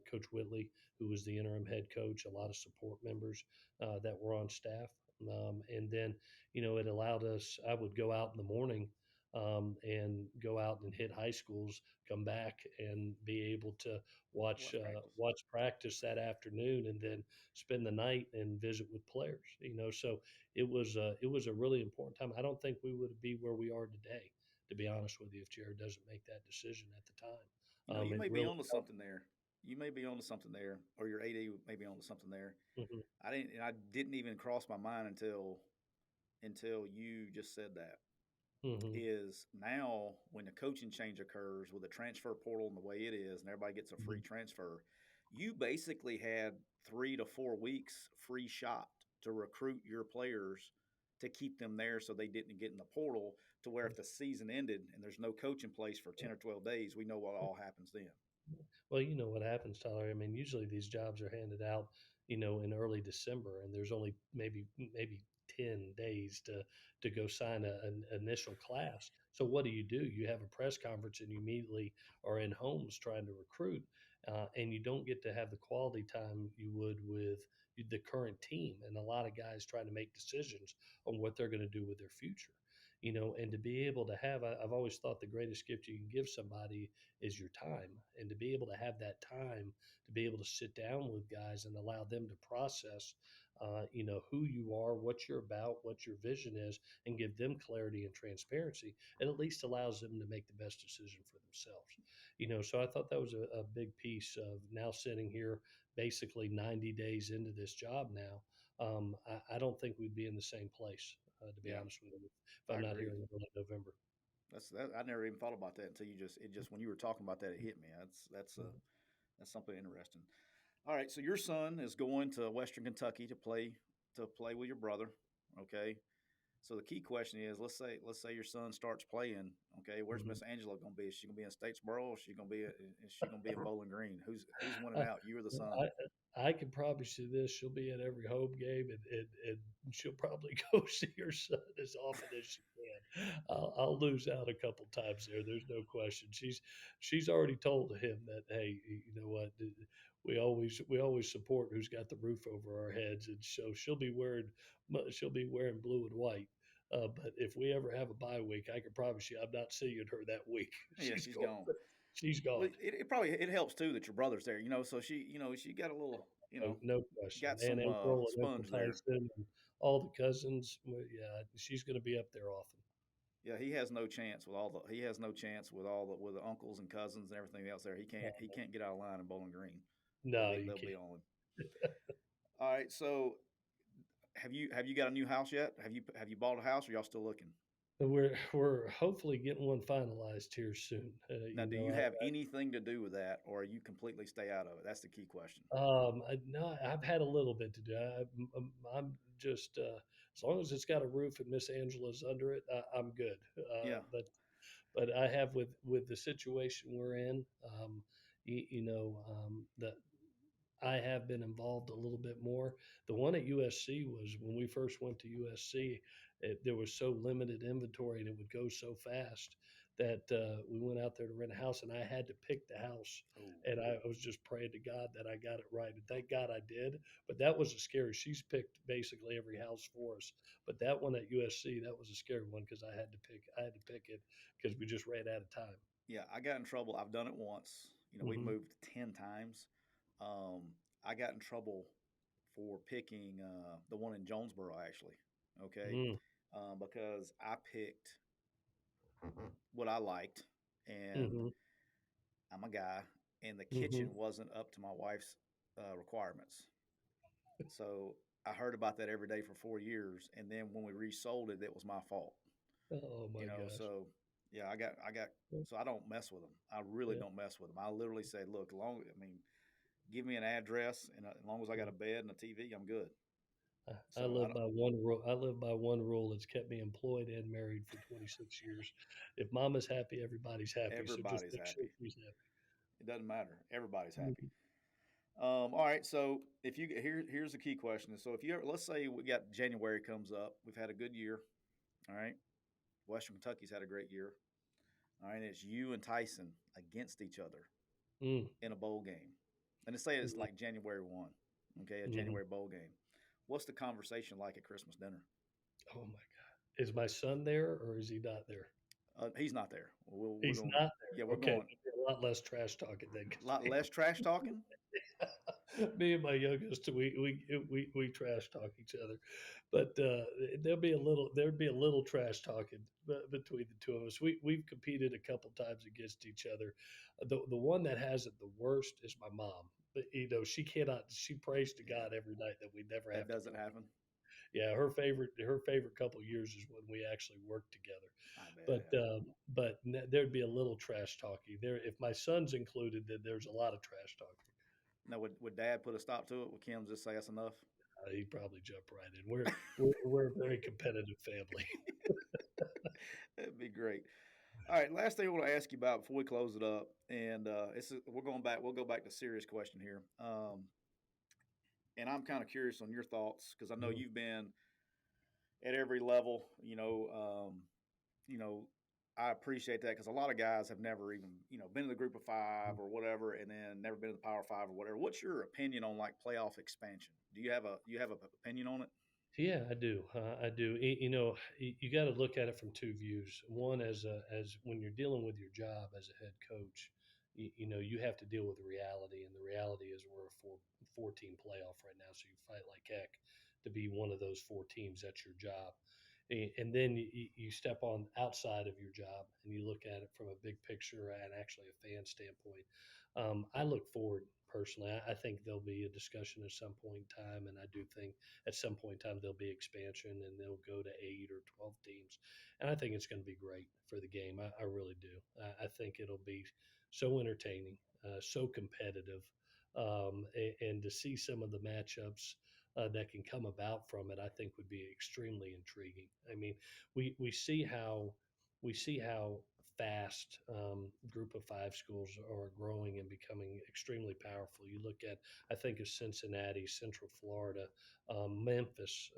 Coach Whitley, who was the interim head coach, a lot of support members that were on staff. And then, it allowed us, I would go out in the morning and go out and hit high schools, come back and be able to watch Watch practice. watch practice that afternoon, and then spend the night and visit with players. So it was a really important time. I don't think we would be where we are today, to be honest with you, if Jared doesn't make that decision at the time. You It may be really onto helped. something there. You may be onto something there, or your AD may be onto something there. Hmm. I didn't even cross my mind until you just said that. Hmm. Is now when the coaching change occurs with the transfer portal and the way it is, and everybody gets a free Hmm. transfer, you basically had 3 to 4 weeks free shot to recruit your players to keep them there so they didn't get in the portal to where if the season ended and there's no coach in place for 10 or 12 days, we know what all happens then. Well, you know what happens, Tyler. I mean, usually these jobs are handed out, in early December, and there's only maybe 10 days to go sign an initial class. So what do? You have a press conference, and you immediately are in homes trying to recruit, and you don't get to have the quality time you would with the current team, and a lot of guys trying to make decisions on what they're going to do with their future. And to be able to have, I've always thought the greatest gift you can give somebody is your time, and to be able to have that time to be able to sit down with guys and allow them to process who you are, what you're about, what your vision is, and give them clarity and transparency. It at least allows them to make the best decision for themselves. So I thought that was a big piece of now sitting here basically 90 days into this job now. I don't think we'd be in the same place, to be Yeah, honest with you, if I I'm not here agree. in early November. That's that. I never even thought about that until it just when you were talking about that, it hit me. That's something interesting. All right, so your son is going to Western Kentucky to play with your brother. Okay, so the key question is, let's say your son starts playing. Okay, where's Mhm. Miss Angela going to be? Is she going to be in Statesboro? Or is she going to be in Bowling Green? Who's winning out? You or the son? I I can promise you this: she'll be at every home game, and she'll probably go see her son as often as she can. I'll lose out a couple times there. There's no question. She's already told him that, hey, you know what? We always support who's got the roof over our heads, and so she'll be wearing blue and white. But if we ever have a bye week, I can promise you, I'm not seeing her that week. Yeah, She's she's going. gone. She's Well, gone. it probably it helps too that your brother's there. So she got a little No, no question. got And some April and Uncle sponge there. Tyson and all the cousins. Well, yeah, she's going to be up there often. Yeah, he has no chance with the uncles and cousins and everything else there. He can't get out of line in Bowling Green. They'll No, be you they'll be can't. on him. All right, so have you got a new house yet? Have you bought a house or y'all still looking? But we're hopefully getting one finalized here soon. Now, do you have anything to do with that or you completely stay out of it? That's the key question. No, I've had a little bit to do. I'm just as long as it's got a roof and Miss Angela's under it, I'm good. Yeah. But I have with the situation we're in, that I have been involved a little bit more. The one at USC was when we first went to USC, there was so limited inventory and it would go so fast that we went out there to rent a house and I had to pick the house. Oh, And I was just praying to God that I got it right. And thank God I did. But that was a scary. She's picked basically every house for us. But that one at USC, that was a scary one because I had to pick it because we just ran out of time. yeah. I got in trouble. I've done it once. We've Hmm. moved 10 times. I got in trouble for picking the one in Jonesboro, actually. Okay, Mm, because I picked what I liked, and hmm. I'm a guy, and the Hmm. kitchen wasn't up to my wife's requirements. So I heard about that every day for 4 years, and then when we resold it, it was my fault. Oh my gosh. So yeah, I got. So I don't mess with them. I really Yeah. don't mess with them. I literally say, look, give me an address, and as long as I got a bed and a TV, I'm good. I So I live don't. by one rule. I live by one rule that's kept me employed and married for 26 years. If mama's happy, everybody's happy. So just Everybody's make sure happy. she's happy. It doesn't matter. Everybody's happy. Mhm. All right. So if you here's the key question. So if you let's say we got January comes up, we've had a good year. All right. Western Kentucky's had a great year. All right. It's you and Tyson against each other Mm, in a bowl game. And let's say it's mhm, like January 1. Okay, a mhm. January bowl game. What's the conversation like at Christmas dinner? Oh my God. Is my son there or is he not there? He's not there. We're He's going. not Yeah, there. we're Okay. going There'll be a lot less trash talking then. a lot less trash talking. Me and my youngest, we trash talk each other, but there'd be a little trash talking between the two of us. We've competed a couple times against each other. The one that has it the worst is my mom. But she cannot. She prays to Yeah, God every night that we never that have to doesn't compete. happen. Yeah, her favorite couple years is when we actually worked together. I bet. But Yeah. there'd be a little trash talking there. If my son's included, then there's a lot of trash talking. Now, would Dad put a stop to it? Would Kim just say that's enough? He'd probably jump right in. We're a very competitive family. That'd be great. All right, last thing I want to ask you about before we close it up, and we're going back. We'll go back to a serious question here, and I'm kind of curious on your thoughts because I know Mhm. you've been at every level. You know, I appreciate that because a lot of guys have never even been in the group of five or whatever, and then never been in the Power Five or whatever. What's your opinion on like playoff expansion? Do you have a opinion on it? Yeah, I do. I do. You got to look at it from two views. One, as when you're dealing with your job as a head coach, you have to deal with reality, and the reality is we're a four team playoff right now, so you fight like heck to be one of those four teams. That's your job, and then you step on outside of your job and you look at it from a big picture and actually a fan standpoint. I look forward personally. I think there'll be a discussion at some point in time, and I do think at some point in time there'll be expansion and they'll go to 8 or 12 teams, and I think it's going to be great for the game. I really do. I think it'll be so entertaining, so competitive, and to see some of the matchups that can come about from it, I think would be extremely intriguing. I mean, we see how fast group of five schools are growing and becoming extremely powerful. You look at, I think of Cincinnati, Central Florida, Memphis,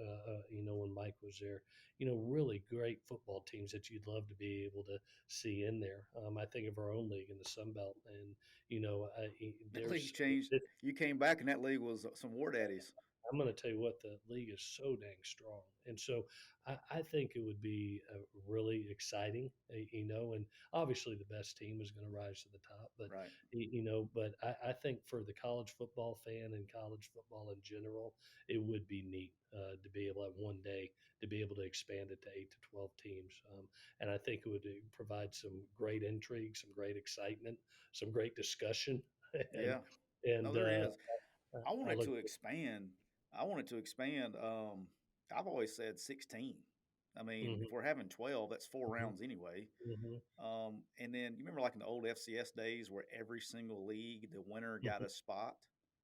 when Mike was there, really great football teams that you'd love to be able to see in there. I think of our own league in the Sun Belt, and That league's there's changed. You came back, and that league was some war daddies. I'm going to tell you what, the league is so dang strong, and so I think it would be really exciting, and obviously the best team is going to rise to the top, but Right. I think for the college football fan and college football in general, it would be neat to be able at one day to be able to expand it to 8 to 12 teams, and I think it would provide some great intrigue, some great excitement, some great discussion, and Yeah. No, and there is. I I wanted look. to expand. I wanted to expand. I've always said 16. I mean, Mhm. if we're having 12, that's four Mhm, rounds anyway. mhm, And then you remember, like in the old FCS days, where every single league, the winner got mhm, a spot.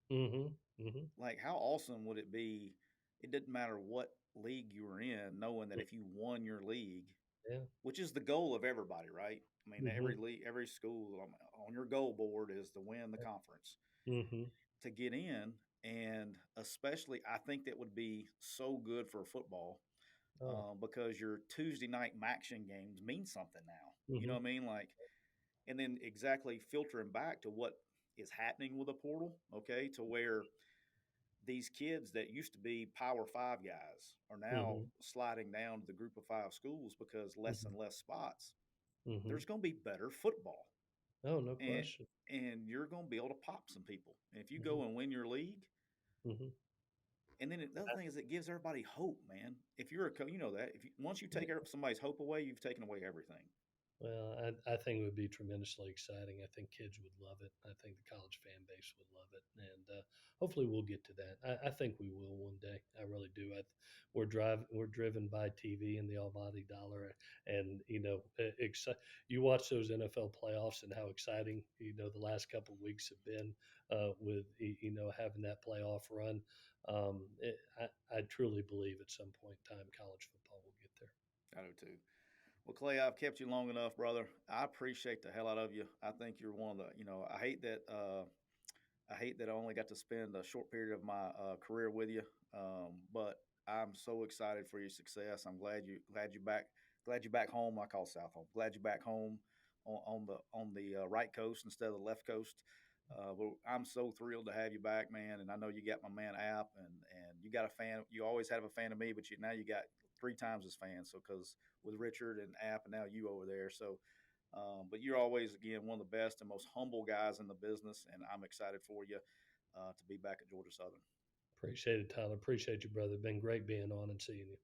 mhm, mhm. Like, how awesome would it be? It didn't matter what league you were in, knowing that Mm, if you won your league, yeah. which is the goal of everybody, right? I mean, every Mhm, league, every school on your goal board is to win the yeah. conference Mhm. to get in. And especially, I think that would be so good for football Oh. because your Tuesday night action games mean something now. You know Mhm, what I mean? Like, and then exactly filtering back to what is happening with the portal, okay, to where these kids that used to be Power Five guys are now mhm, sliding down to the Group of Five schools because less mhm, and less spots. mhm. There's going to be better football, Oh, no and question. you're going to be able to pop some people. And if you Mhm, go and win your league, mhm. and then the other thing is it gives everybody hope, man. If you're a coach, you know that if you, once you take somebody's hope away, you've taken away everything. Well, I think it would be tremendously exciting. I think kids would love it. I think the college fan base would love it, and hopefully we'll get to that. I think we will one day. I really do. We're driven by TV and the almighty dollar, and you watch those NFL playoffs and how exciting the last couple of weeks have been with having that playoff run. I truly believe at some point in time college football will get there. I do too. Well, Clay, I've kept you long enough, brother. I appreciate the hell out of you. I think you're one of the, I hate that I only got to spend a short period of my career with you. But I'm so excited for your success. I'm glad you back home. I call South home. Glad you back home on the right coast instead of the left coast. But I'm so thrilled to have you back, man. And I know you got my man App, and you got a fan. You always have a fan of me, but now you got three times as fans. So because with Richard and App, and now you over there, so but you're always, again, one of the best and most humble guys in the business, and I'm excited for you to be back at Georgia Southern. Appreciate it, Tyler. Appreciate you, brother. Been great being on and seeing you.